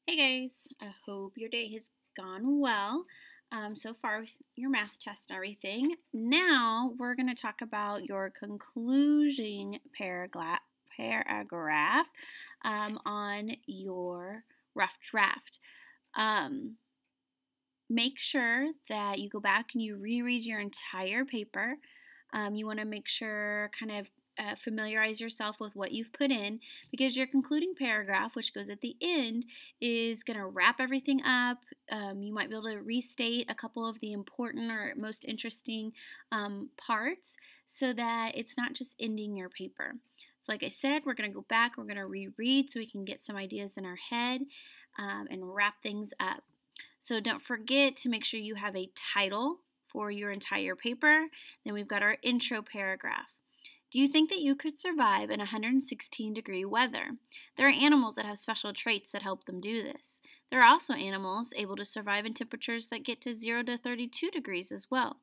Hey guys, I hope your day has gone well so far with your math test and everything. Now we're going to talk about your concluding paragraph on your rough draft. Um, Make sure that you go back and you reread your entire paper. You want to make sure, familiarize yourself with what you've put in because your concluding paragraph, which goes at the end, is going to wrap everything up. You might be able to restate a couple of the important or most interesting parts so that it's not just ending your paper. So, like I said, we're going to go back, we're going to reread so we can get some ideas in our head and wrap things up. So don't forget to make sure you have a title for your entire paper. Then we've got our intro paragraph. Do you think that you could survive in 116-degree weather? There are animals that have special traits that help them do this. There are also animals able to survive in temperatures that get to 0 to 32 degrees as well.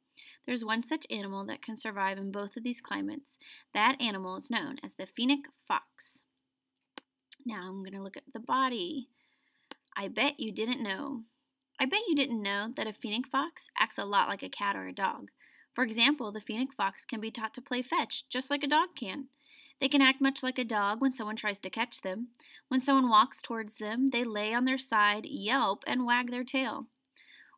There's one such animal that can survive in both of these climates. That animal is known as the fennec fox. Now I'm going to look at the body. I bet you didn't know that a fennec fox acts a lot like a cat or a dog. For example, the fennec fox can be taught to play fetch, just like a dog can. They can act much like a dog when someone tries to catch them. When someone walks towards them, they lay on their side, yelp, and wag their tail.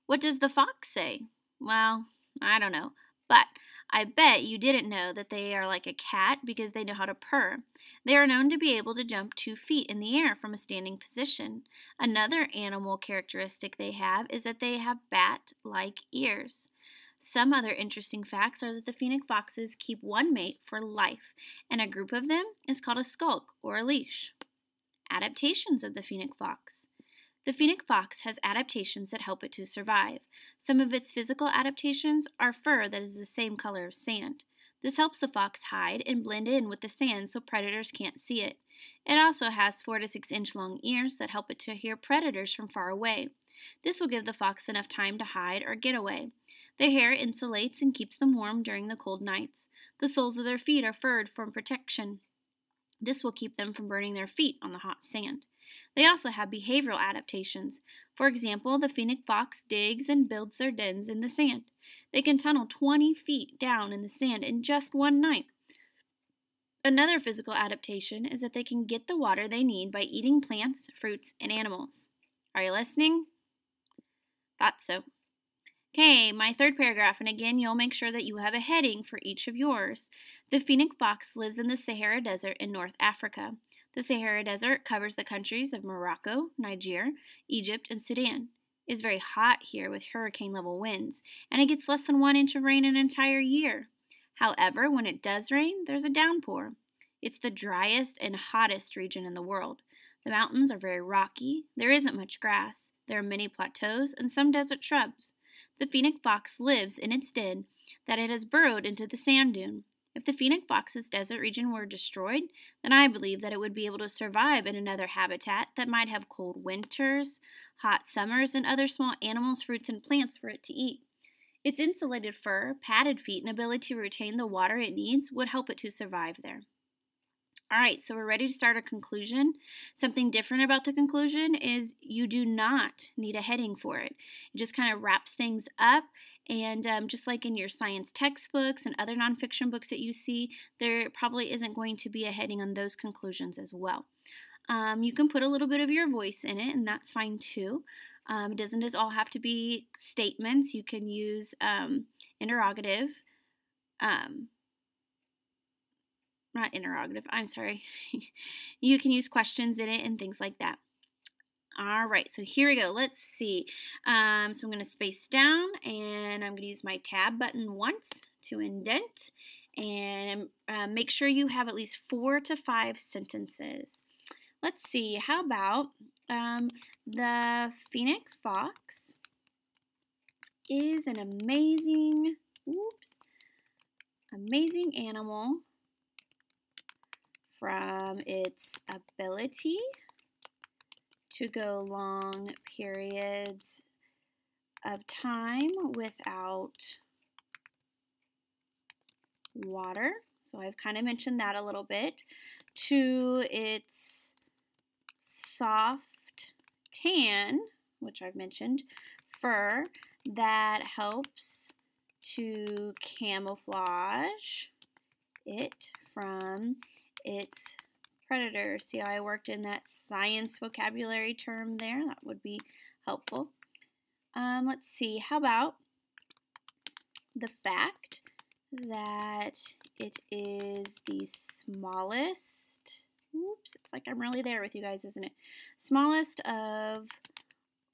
What does the fox say? Well, I don't know. But I bet you didn't know that they are like a cat because they know how to purr. They are known to be able to jump 2 feet in the air from a standing position. Another animal characteristic they have is that they have bat-like ears. Some other interesting facts are that the fennec foxes keep one mate for life, and a group of them is called a skulk or a leash. Adaptations of the fennec fox. The fennec fox has adaptations that help it to survive. Some of its physical adaptations are fur that is the same color as sand. This helps the fox hide and blend in with the sand so predators can't see it. It also has 4 to 6 inch long ears that help it to hear predators from far away. This will give the fox enough time to hide or get away. Their hair insulates and keeps them warm during the cold nights. The soles of their feet are furred for protection. This will keep them from burning their feet on the hot sand. They also have behavioral adaptations. For example, the fennec fox digs and builds their dens in the sand. They can tunnel 20 feet down in the sand in just one night. Another physical adaptation is that they can get the water they need by eating plants, fruits, and animals. Are you listening? Thought so. Okay, my third paragraph, and again, you'll make sure that you have a heading for each of yours. The fennec fox lives in the Sahara Desert in North Africa. The Sahara Desert covers the countries of Morocco, Niger, Egypt, and Sudan. It is very hot here with hurricane-level winds, and it gets less than 1 inch of rain an entire year. However, when it does rain, there's a downpour. It's the driest and hottest region in the world. The mountains are very rocky, there isn't much grass, there are many plateaus, and some desert shrubs. The fennec fox lives in its den that it has burrowed into the sand dune. If the fennec fox's desert region were destroyed, then I believe that it would be able to survive in another habitat that might have cold winters, hot summers, and other small animals, fruits, and plants for it to eat. Its insulated fur, padded feet, and ability to retain the water it needs would help it to survive there. All right, so we're ready to start a conclusion. Something different about the conclusion is you do not need a heading for it. It just kind of wraps things up, and just like in your science textbooks and other nonfiction books that you see, there probably isn't going to be a heading on those conclusions as well. You can put a little bit of your voice in it, and that's fine too. It doesn't just all have to be statements. You can use interrogative. Not interrogative, I'm sorry. You can use questions in it and things like that. All right, so here we go. Let's see. So I'm going to space down, and I'm going to use my tab button once to indent, and make sure you have at least 4 to 5 sentences. Let's see. How about the fennec fox is an amazing animal from its ability to go long periods of time without water. So I've kind of mentioned that a little bit. To its soft tan, which I've mentioned, fur that helps to camouflage it from its predator. See how I worked in that science vocabulary term there? That would be helpful. Let's see, how about the fact that it is the smallest, oops, it's like I'm really there with you guys, isn't it? Smallest of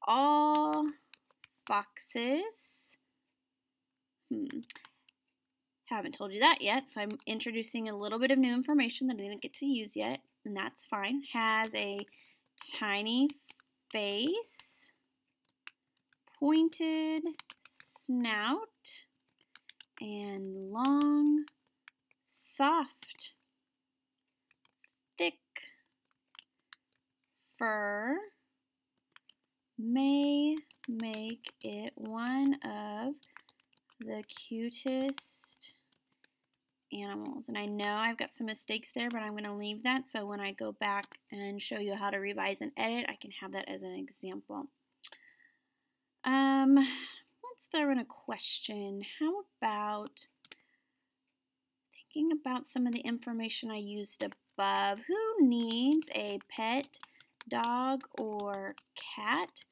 all foxes. Haven't told you that yet, so I'm introducing a little bit of new information that I didn't get to use yet, and that's fine. Has a tiny face, pointed snout, and long, soft, thick fur may make it one of the cutest animals. And I know I've got some mistakes there, but I'm going to leave that so when I go back and show you how to revise and edit, I can have that as an example. Let's throw in a question. How about thinking about some of the information I used above? Who needs a pet dog or cat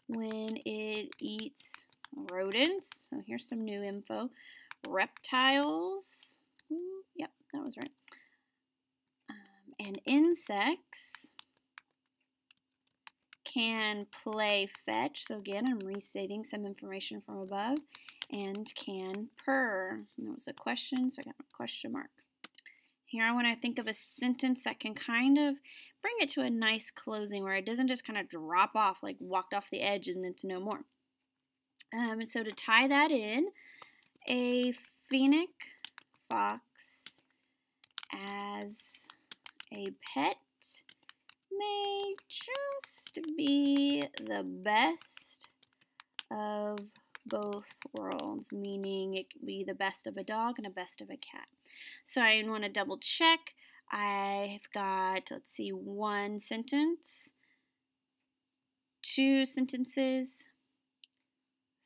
when it eats rodents? So here's some new info. Reptiles. Yep, that was right. And insects can play fetch. So again, I'm restating some information from above. And can purr. And that was a question, so I got a question mark. Here I want to think of a sentence that can kind of bring it to a nice closing where it doesn't just kind of drop off, like walked off the edge and it's no more. And so to tie that in, a fennec fox as a pet may just be the best of both worlds, meaning it could be the best of a dog and a best of a cat. So I want to double check. I've got, let's see, 1 sentence, 2 sentences,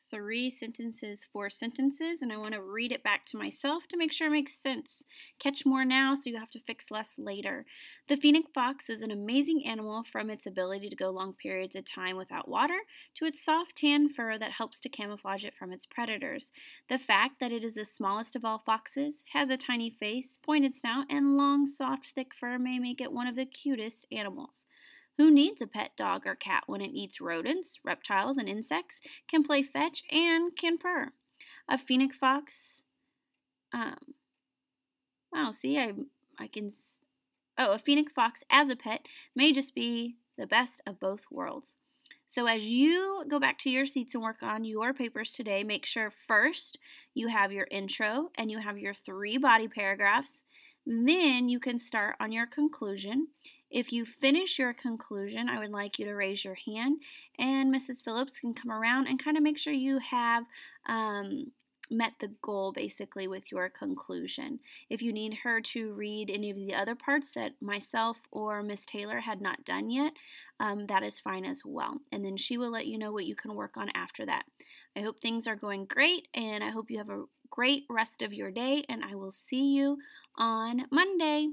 3 sentences, 4 sentences, and I want to read it back to myself to make sure it makes sense. Catch more now so you have to fix less later. The fennec fox is an amazing animal from its ability to go long periods of time without water to its soft tan fur that helps to camouflage it from its predators. The fact that it is the smallest of all foxes, has a tiny face, pointed snout, and long, soft, thick fur may make it one of the cutest animals. Who needs a pet dog or cat when it eats rodents, reptiles, and insects, can play fetch, and can purr? A fennec fox, a fennec fox as a pet may just be the best of both worlds. So as you go back to your seats and work on your papers today, make sure first you have your intro and you have your 3 body paragraphs. Then you can start on your conclusion. If you finish your conclusion, I would like you to raise your hand, and Mrs. Phillips can come around and kind of make sure you have met the goal basically with your conclusion. If you need her to read any of the other parts that myself or Miss Taylor had not done yet, that is fine as well. And then she will let you know what you can work on after that. I hope things are going great, and I hope you have a great rest of your day, and I will see you on Monday.